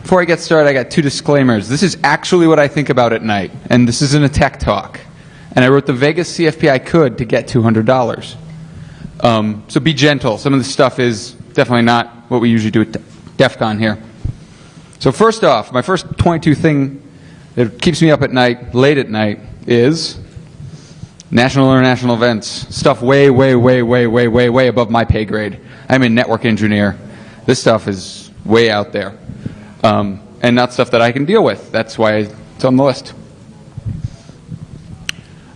Before I get started, I got 2 disclaimers. This is actually what I think about at night, and this isn't a tech talk. And I wrote the Vegas CFP I could to get $200. So be gentle. Some of this stuff is definitely not what we usually do at DEF CON here. So first off, my first 22 thing that keeps me up at night, late at night, is national or international events. Stuff way, way, way, way, way, way, way above my pay grade. I'm a network engineer. This stuff is way out there. And not stuff that I can deal with. That's why it's on the list.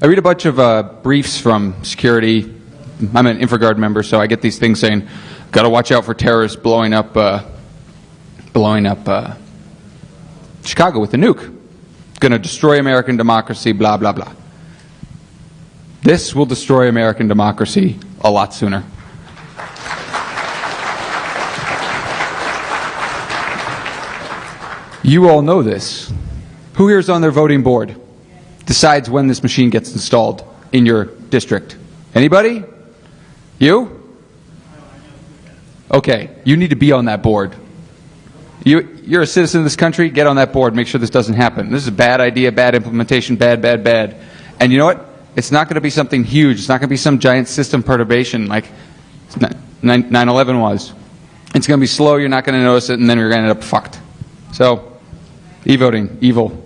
I read a bunch of briefs from security. I'm an InfraGard member, so I get these things saying, got to watch out for terrorists blowing up Chicago with a nuke. Going to destroy American democracy, blah, blah, blah. This will destroy American democracy a lot sooner. You all know this. Who here is on their voting board? Decides when this machine gets installed in your district? Anybody? You? Okay, you need to be on that board. You're a citizen of this country, get on that board, make sure this doesn't happen. This is a bad idea, bad implementation, bad, bad, bad. And you know what? It's not going to be something huge. It's not going to be some giant system perturbation like 9/11 was. It's going to be slow, you're not going to notice it, and then you're going to end up fucked. So, e-voting, evil.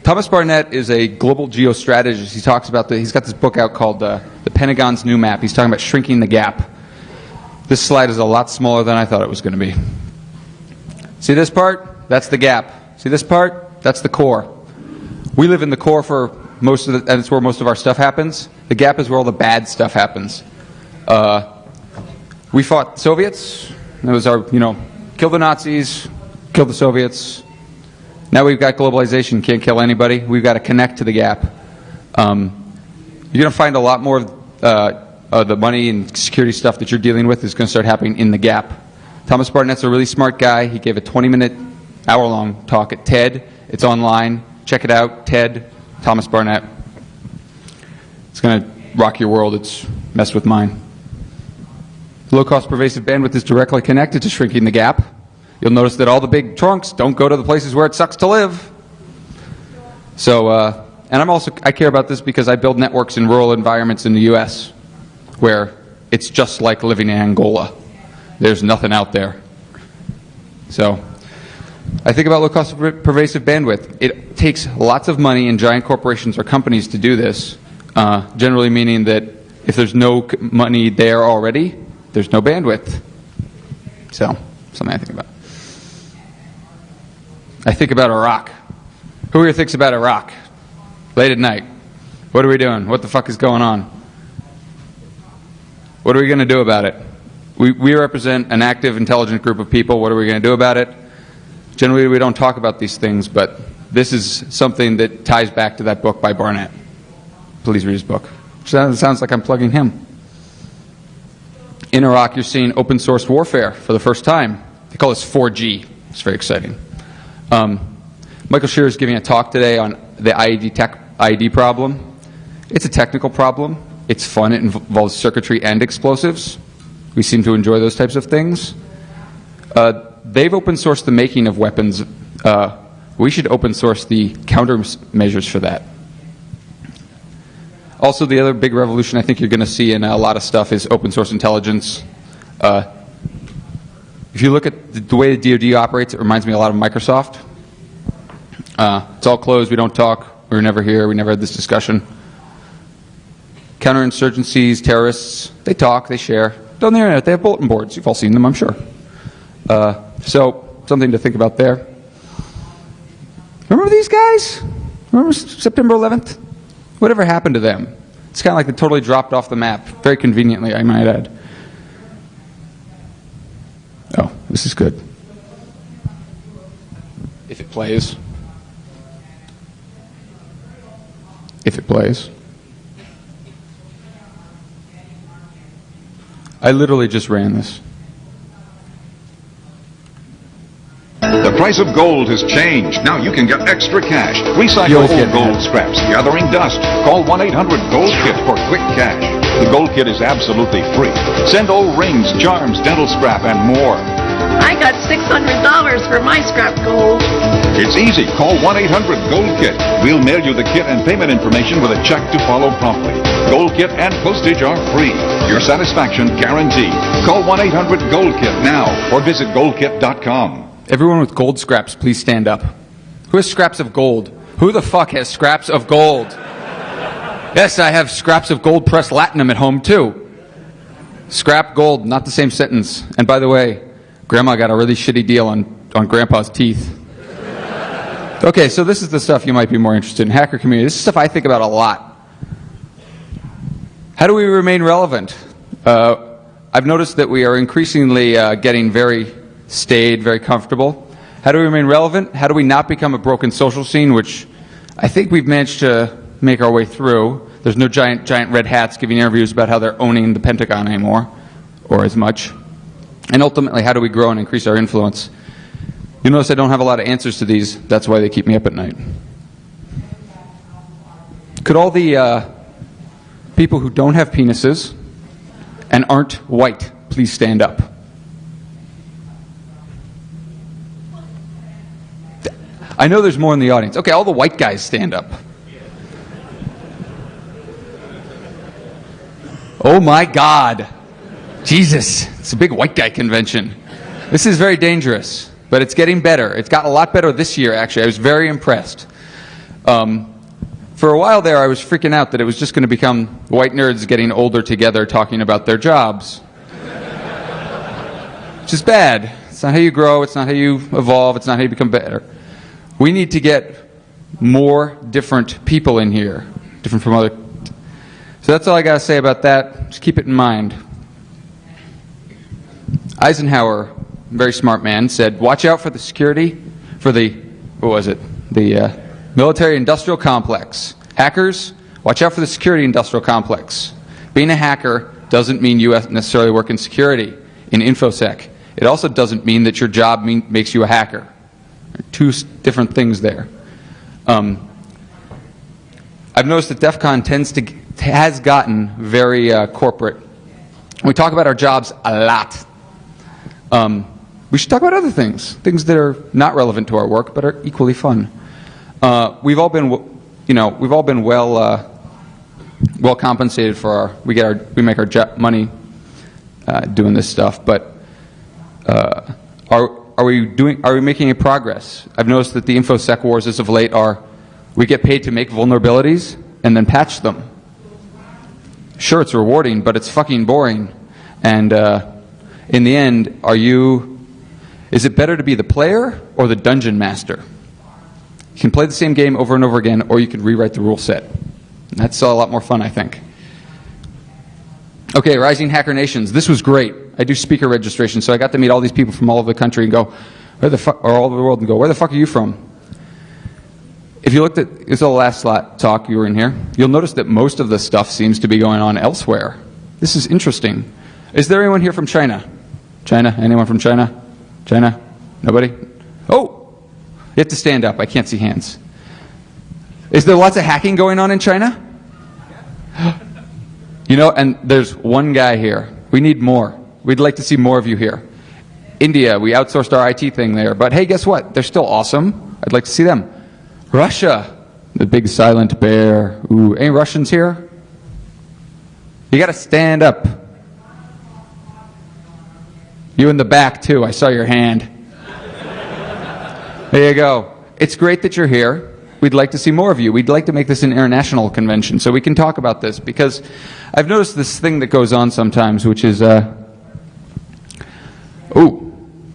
Thomas Barnett is a global geostrategist. He talks about he's got this book out called The Pentagon's New Map. He's talking about shrinking the gap. This slide is a lot smaller than I thought it was going to be. See this part? That's the gap. See this part? That's the core. We live in the core for most of the, and it's where most of our stuff happens. The gap is where all the bad stuff happens. We fought the Soviets. That was our, kill the Nazis, kill the Soviets. Now we've got globalization, can't kill anybody. We've got to connect to the gap. You're going to find a lot more of the money and security stuff that you're dealing with is going to start happening in the gap. Thomas Barnett's a really smart guy. He gave a 20-minute, hour-long talk at TED. It's online. Check it out, TED, Thomas Barnett. It's going to rock your world. It's messed with mine. Low-cost pervasive bandwidth is directly connected to shrinking the gap. You'll notice that all the big trunks don't go to the places where it sucks to live. So, and I care about this because I build networks in rural environments in the U.S. where it's just like living in Angola. There's nothing out there. So, I think about low-cost pervasive bandwidth. It takes lots of money and giant corporations or companies to do this, generally meaning that if there's no money there already, there's no bandwidth. So, something I think about. I think about Iraq. Who here thinks about Iraq? Late at night. What are we doing? What the fuck is going on? What are we going to do about it? We represent an active, intelligent group of people. What are we going to do about it? Generally, we don't talk about these things, but this is something that ties back to that book by Barnett. Please read his book. Sounds like I'm plugging him. In Iraq, you're seeing open source warfare for the first time. They call this 4G. It's very exciting. Michael Shearer is giving a talk today on the IED problem. It's a technical problem. It's fun. It involves circuitry and explosives. We seem to enjoy those types of things. They've open sourced the making of weapons. We should open source the countermeasures for that. Also, the other big revolution I think you're going to see in a lot of stuff is open source intelligence. If you look at the way the DoD operates, it reminds me a lot of Microsoft. It's all closed. We don't talk. We were never here. We never had this discussion. Counterinsurgencies, terrorists, they talk, they share. On the internet, they have bulletin boards. You've all seen them, I'm sure. So, something to think about there. Remember these guys? Remember September 11th? Whatever happened to them? It's kind of like they totally dropped off the map. Very conveniently, I might add. Oh, this is good. If it plays. If it plays. I literally just ran this. The price of gold has changed. Now you can get extra cash. Recycle old gold scraps, gathering dust. Call 1-800-GOLD-KIT for quick cash. The Gold Kit is absolutely free. Send old rings, charms, dental scrap, and more. I got for my scrap gold. It's easy. Call 1-800-GOLD-KIT. We'll mail you the kit and payment information with a check to follow promptly. Gold Kit and postage are free. Your satisfaction guaranteed. Call 1-800-GOLD-KIT now or visit goldkit.com. Everyone with gold scraps, please stand up. Who has scraps of gold? Who the fuck has scraps of gold? Yes, I have scraps of gold pressed latinum at home, too. Scrap gold, not the same sentence. And by the way, Grandma got a really shitty deal on Grandpa's teeth. Okay, so this is the stuff you might be more interested in. Hacker community. This is stuff I think about a lot. How do we remain relevant? I've noticed that we are increasingly getting very staid, very comfortable. How do we remain relevant? How do we not become a broken social scene, which I think we've managed to make our way through. There's no giant red hats giving interviews about how they're owning the Pentagon anymore, or as much. And ultimately, how do we grow and increase our influence? You notice I don't have a lot of answers to these. That's why they keep me up at night. Could all the people who don't have penises and aren't white please stand up? I know there's more in the audience. Okay, all the white guys stand up. Oh my God. Jesus, it's a big white guy convention. This is very dangerous, but it's getting better. It's gotten a lot better this year, actually. I was very impressed. For a while there, I was freaking out that it was just going to become white nerds getting older together talking about their jobs. Which is bad. It's not how you grow. It's not how you evolve. It's not how you become better. We need to get more different people in here, different from other. So that's all I got to say about that. Just keep it in mind. Eisenhower, very smart man, said, watch out for the security, for the, what was it, the military-industrial complex. Hackers, watch out for the security-industrial complex. Being a hacker doesn't mean you necessarily work in security, in InfoSec. It also doesn't mean that your job makes you a hacker. Two different things there. I've noticed that DEF CON has gotten very corporate. We talk about our jobs a lot. We should talk about other things that are not relevant to our work but are equally fun. We've all been well compensated for our. We make our money doing this stuff, but are we making any progress? I've noticed that the InfoSec wars as of late are, we get paid to make vulnerabilities and then patch them. Sure, it's rewarding, but it's fucking boring. And in the end, is it better to be the player or the dungeon master? You can play the same game over and over again, or you can rewrite the rule set. And that's a lot more fun, I think. Okay, Rising Hacker Nations. This was great. I do speaker registration, so I got to meet all these people from all over the country and go, or all over the world, and go, where the fuck are you from? If you looked at, it's the last talk you were in here, you'll notice that most of the stuff seems to be going on elsewhere. This is interesting. Is there anyone here from China? China? Anyone from China? China? Nobody? Oh! You have to stand up. I can't see hands. Is there lots of hacking going on in China? You know, and there's one guy here. We need more. We'd like to see more of you here. India, we outsourced our IT thing there. But hey, guess what? They're still awesome. I'd like to see them. Russia, the big silent bear. Ooh, any Russians here? You got to stand up. You in the back, too. I saw your hand. There you go. It's great that you're here. We'd like to see more of you. We'd like to make this an international convention so we can talk about this, because I've noticed this thing that goes on sometimes, which is,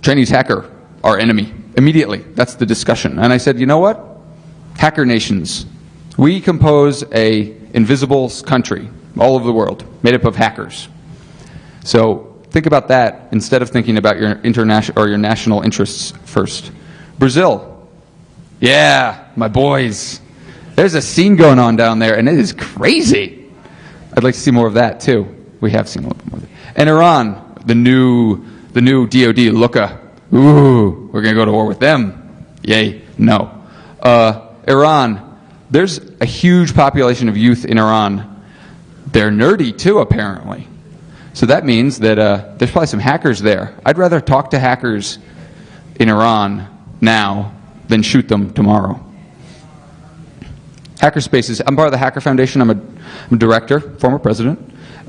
Chinese hacker, our enemy. Immediately, that's the discussion. And I said, you know what? Hacker nations. We compose a invisible country all over the world, made up of hackers. So think about that instead of thinking about your international or your national interests first. Brazil. Yeah, my boys. There's a scene going on down there, and it is crazy. I'd like to see more of that, too. We have seen a little bit more of that. And Iran, the new DOD, Luka. Ooh, we're going to go to war with them. Yay, no. Iran, there's a huge population of youth in Iran. They're nerdy, too, apparently. So that means that there's probably some hackers there. I'd rather talk to hackers in Iran now than shoot them tomorrow. Hackerspaces. I'm part of the Hacker Foundation. I'm a director, former president.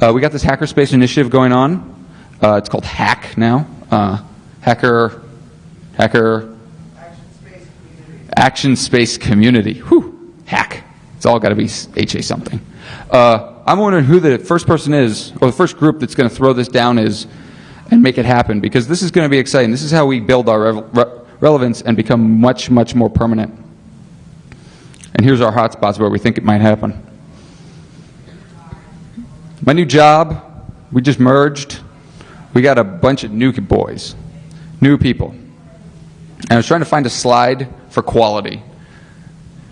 We got this Hackerspace initiative going on. It's called HACK now. Action Space Community. Whew. Hack. It's all got to be HA something. I'm wondering who the first person is, or the first group that's going to throw this down is, and make it happen, because this is going to be exciting. This is how we build our relevance and become much, much more permanent. And here's our hotspots where we think it might happen. My new job, we just merged. We got a bunch of new boys, new people. And I was trying to find a slide for quality.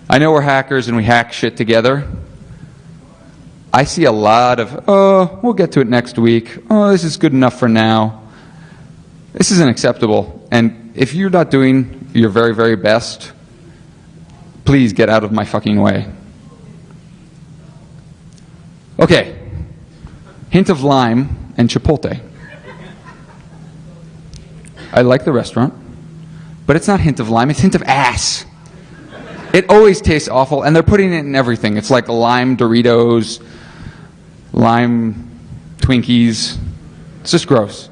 I know we're hackers and we hack shit together. I see a lot of, oh, we'll get to it next week. Oh, this is good enough for now. This isn't acceptable. And if you're not doing your very, very best, please get out of my fucking way. Okay. Hint of lime and Chipotle. I like the restaurant, but it's not hint of lime, it's hint of ass. It always tastes awful, and they're putting it in everything. It's like lime Doritos, lime Twinkies. It's just gross.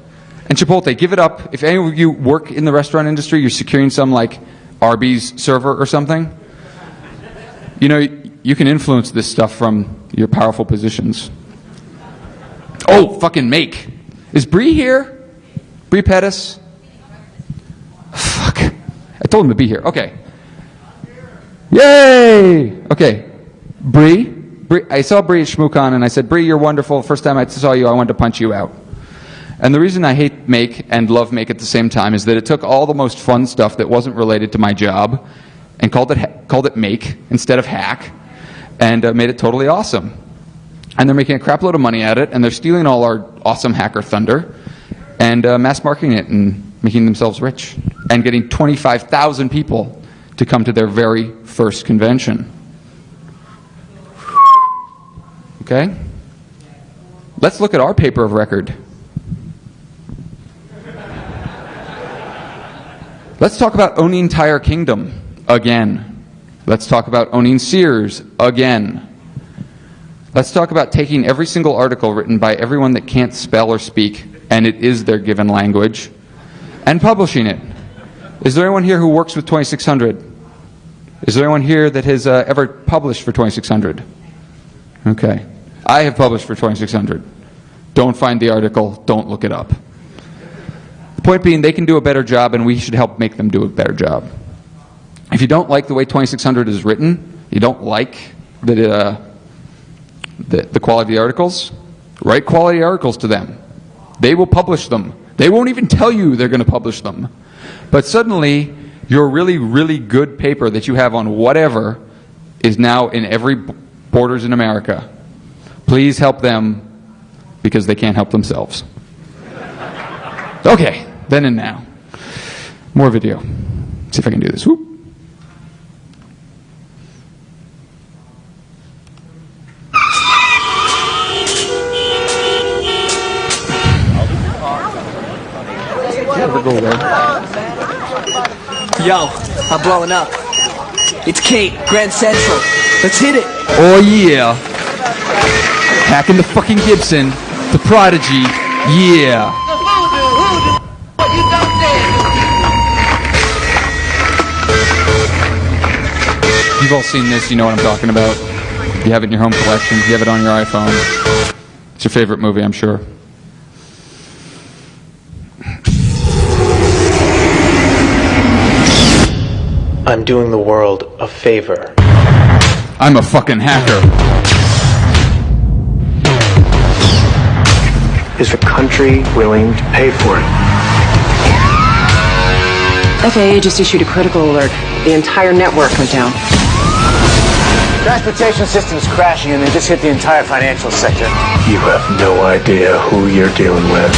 And Chipotle, give it up. If any of you work in the restaurant industry, you're securing some like Arby's server or something, you know, you can influence this stuff from your powerful positions. Oh, fucking Make. Is Bree here? Bree Pettis? Fuck. I told him to be here. Okay. Yay! Okay. Bree, I saw Bree at ShmooCon and I said, Bree, you're wonderful. First time I saw you, I wanted to punch you out. And the reason I hate Make and love Make at the same time is that it took all the most fun stuff that wasn't related to my job and called it Make instead of Hack, and made it totally awesome. And they're making a crap load of money at it, and they're stealing all our awesome hacker thunder and mass marketing it and making themselves rich and getting 25,000 people to come to their very first convention. Okay? Let's look at our paper of record. Let's talk about owning Tire Kingdom again. Let's talk about owning Sears again. Let's talk about taking every single article written by everyone that can't spell or speak, and it is their given language, and publishing it. Is there anyone here who works with 2600? Is there anyone here that has ever published for 2600? Okay. I have published for 2600. Don't find the article. Don't look it up. The point being, they can do a better job, and we should help make them do a better job. If you don't like the way 2600 is written, you don't like the quality of the articles, write quality articles to them. They will publish them. They won't even tell you they're going to publish them. But suddenly, your really, really good paper that you have on whatever is now in every Borders in America. Please help them, because they can't help themselves. Okay, then and now. More video. See if I can do this. Whoop. Yo, I'm blowing up. It's Kate, Grand Central. Let's hit it. Oh yeah. Hacking the fucking Gibson, the Prodigy, yeah. You've all seen this, you know what I'm talking about. You have it in your home collection, you have it on your iPhone. It's your favorite movie, I'm sure. I'm doing the world a favor. I'm a fucking hacker. Is the country willing to pay for it? FAA just issued a critical alert. The entire network went down. Transportation system's crashing and they just hit the entire financial sector. You have no idea who you're dealing with.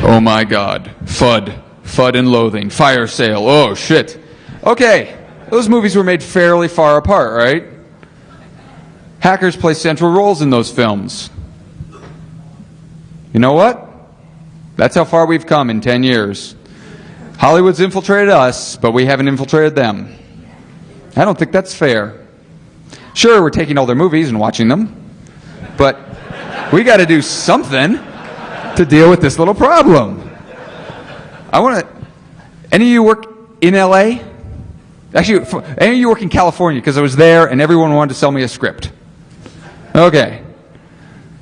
Oh my god. FUD. FUD and Loathing. Fire Sale. Oh shit. Okay. Those movies were made fairly far apart, right? Hackers play central roles in those films. You know what? That's how far we've come in 10 years. Hollywood's infiltrated us, but we haven't infiltrated them. I don't think that's fair. Sure, we're taking all their movies and watching them, but we got to do something to deal with this little problem. Any of you work in LA? Actually, any of you work in California? Because I was there and everyone wanted to sell me a script. Okay.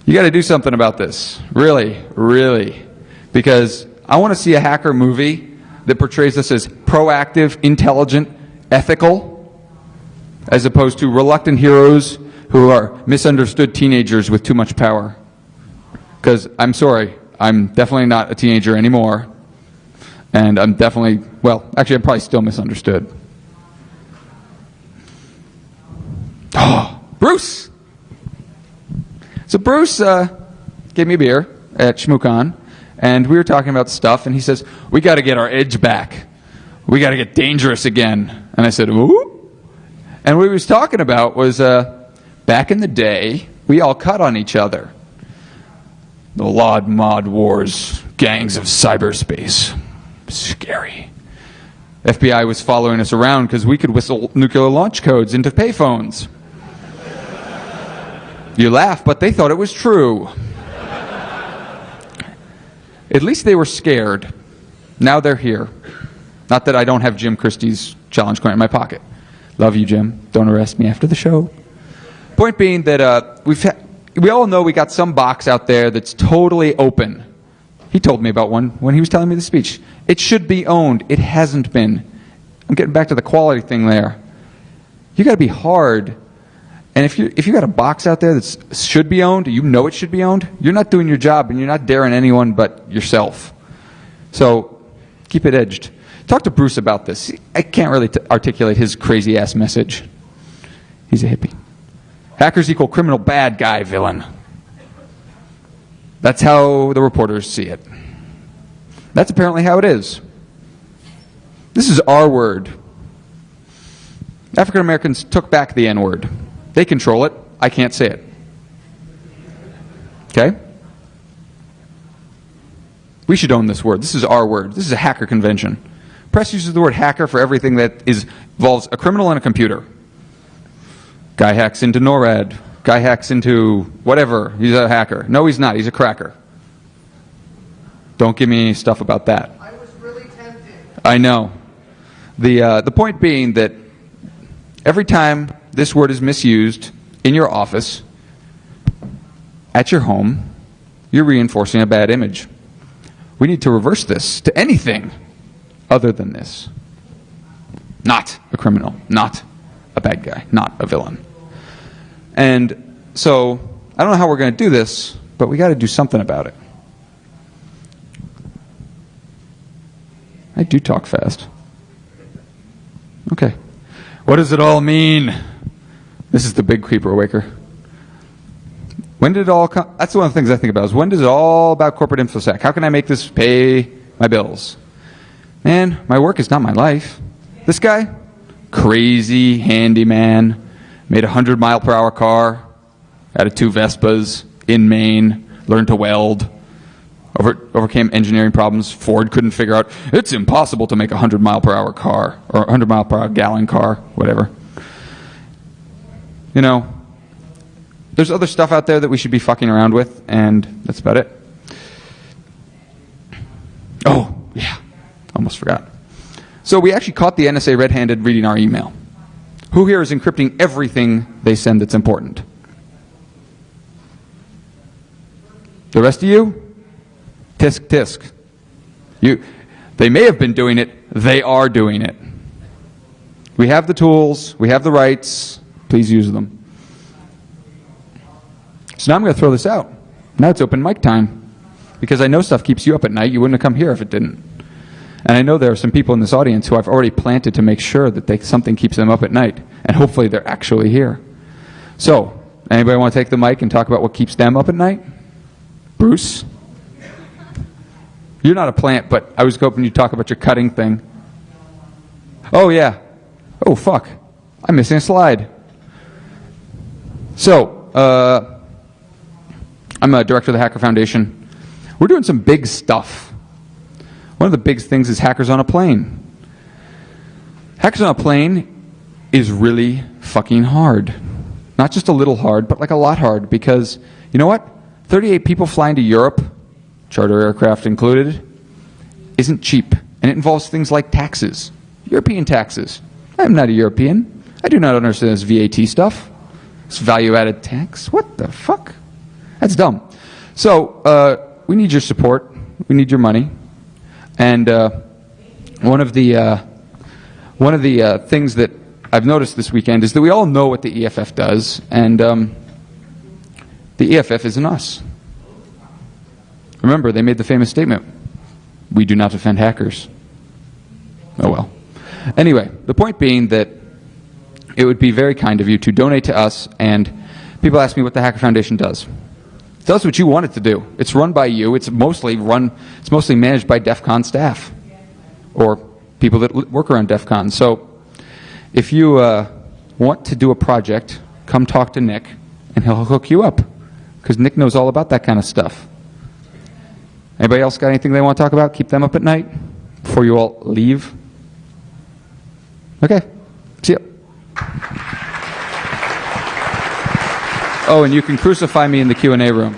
You got to do something about this. Really, really. Because I want to see a hacker movie that portrays us as proactive, intelligent, ethical, as opposed to reluctant heroes who are misunderstood teenagers with too much power. Because I'm sorry, I'm definitely not a teenager anymore. And I'm definitely, well, actually I'm probably still misunderstood. Oh, Bruce! So Bruce gave me a beer at ShmooCon, and we were talking about stuff, and he says, we got to get our edge back. We got to get dangerous again. And I said, ooh? And what he was talking about was back in the day, we all cut on each other. The Lod Mod Wars, gangs of cyberspace. Scary. FBI was following us around because we could whistle nuclear launch codes into payphones. You laugh, but they thought it was true. At least they were scared. Now they're here. Not that I don't have Jim Christie's challenge coin in my pocket. Love you, Jim. Don't arrest me after the show. Point being that we all know we got some box out there that's totally open. He told me about one when he was telling me the speech. It should be owned. It hasn't been. I'm getting back to the quality thing there. You got to be hard. And if you got a box out there that should be owned, you know it should be owned, you're not doing your job and you're not daring anyone but yourself. So keep it edged. Talk to Bruce about this. I can't really articulate his crazy-ass message. He's a hippie. Hackers equal criminal bad guy villain. That's how the reporters see it. That's apparently how it is. This is our word. African Americans took back the N-word. They control it. I can't say it. Okay? We should own this word. This is our word. This is a hacker convention. Press uses the word hacker for everything that involves a criminal and a computer. Guy hacks into NORAD. Guy hacks into whatever. He's a hacker. No, he's not. He's a cracker. Don't give me any stuff about that. I was really tempted. I know. The point being that every time this word is misused in your office, at your home, you're reinforcing a bad image. We need to reverse this to anything other than this. Not a criminal, not a bad guy, not a villain. And so, I don't know how we're going to do this, but we got to do something about it. I do talk fast. Okay. What does it all mean? This is the big creeper waker. When did it all come? That's one of the things I think about is when does it all about corporate InfoSec? How can I make this pay my bills? Man, my work is not my life. This guy, crazy handyman, made a 100-mile-per-hour car out of 2 Vespas in Maine, learned to weld, overcame engineering problems Ford couldn't figure out. It's impossible to make a 100-mile-per-hour car, or 100-mile-per-hour gallon car, whatever. You know, there's other stuff out there that we should be fucking around with, and that's about it. Oh, yeah, almost forgot. So we actually caught the NSA red-handed reading our email. Who here is encrypting everything they send that's important? The rest of you? Tisk, tisk. They may have been doing it. They are doing it. We have the tools. We have the rights. Please use them. So now I'm going to throw this out. Now it's open mic time. Because I know stuff keeps you up at night. You wouldn't have come here if it didn't. And I know there are some people in this audience who I've already planted to make sure that something keeps them up at night. And hopefully they're actually here. So, anybody want to take the mic and talk about what keeps them up at night? Bruce? You're not a plant, but I was hoping you'd talk about your cutting thing. Oh, yeah. Oh, fuck. I'm missing a slide. So, I'm a director of the Hacker Foundation. We're doing some big stuff. One of the big things is hackers on a plane. Hackers on a plane is really fucking hard. Not just a little hard, but like a lot hard, because you know what? 38 people flying to Europe, charter aircraft included, isn't cheap. And it involves things like taxes, European taxes. I'm not a European. I do not understand this VAT stuff. This value-added tax. What the fuck? That's dumb. So we need your support. We need your money. And one of the things that I've noticed this weekend is that we all know what the EFF does, and the EFF isn't us. Remember, they made the famous statement, "We do not defend hackers." Oh well. Anyway, the point being that it would be very kind of you to donate to us, and people ask me what the Hacker Foundation does. It does what you want it to do. It's run by you. It's mostly managed by DEF CON staff or people that work around DEF CON. So if you want to do a project, come talk to Nick, and he'll hook you up, because Nick knows all about that kind of stuff. Anybody else got anything they want to talk about? Keep them up at night before you all leave? Okay. See ya. Oh, and you can crucify me in the Q&A room.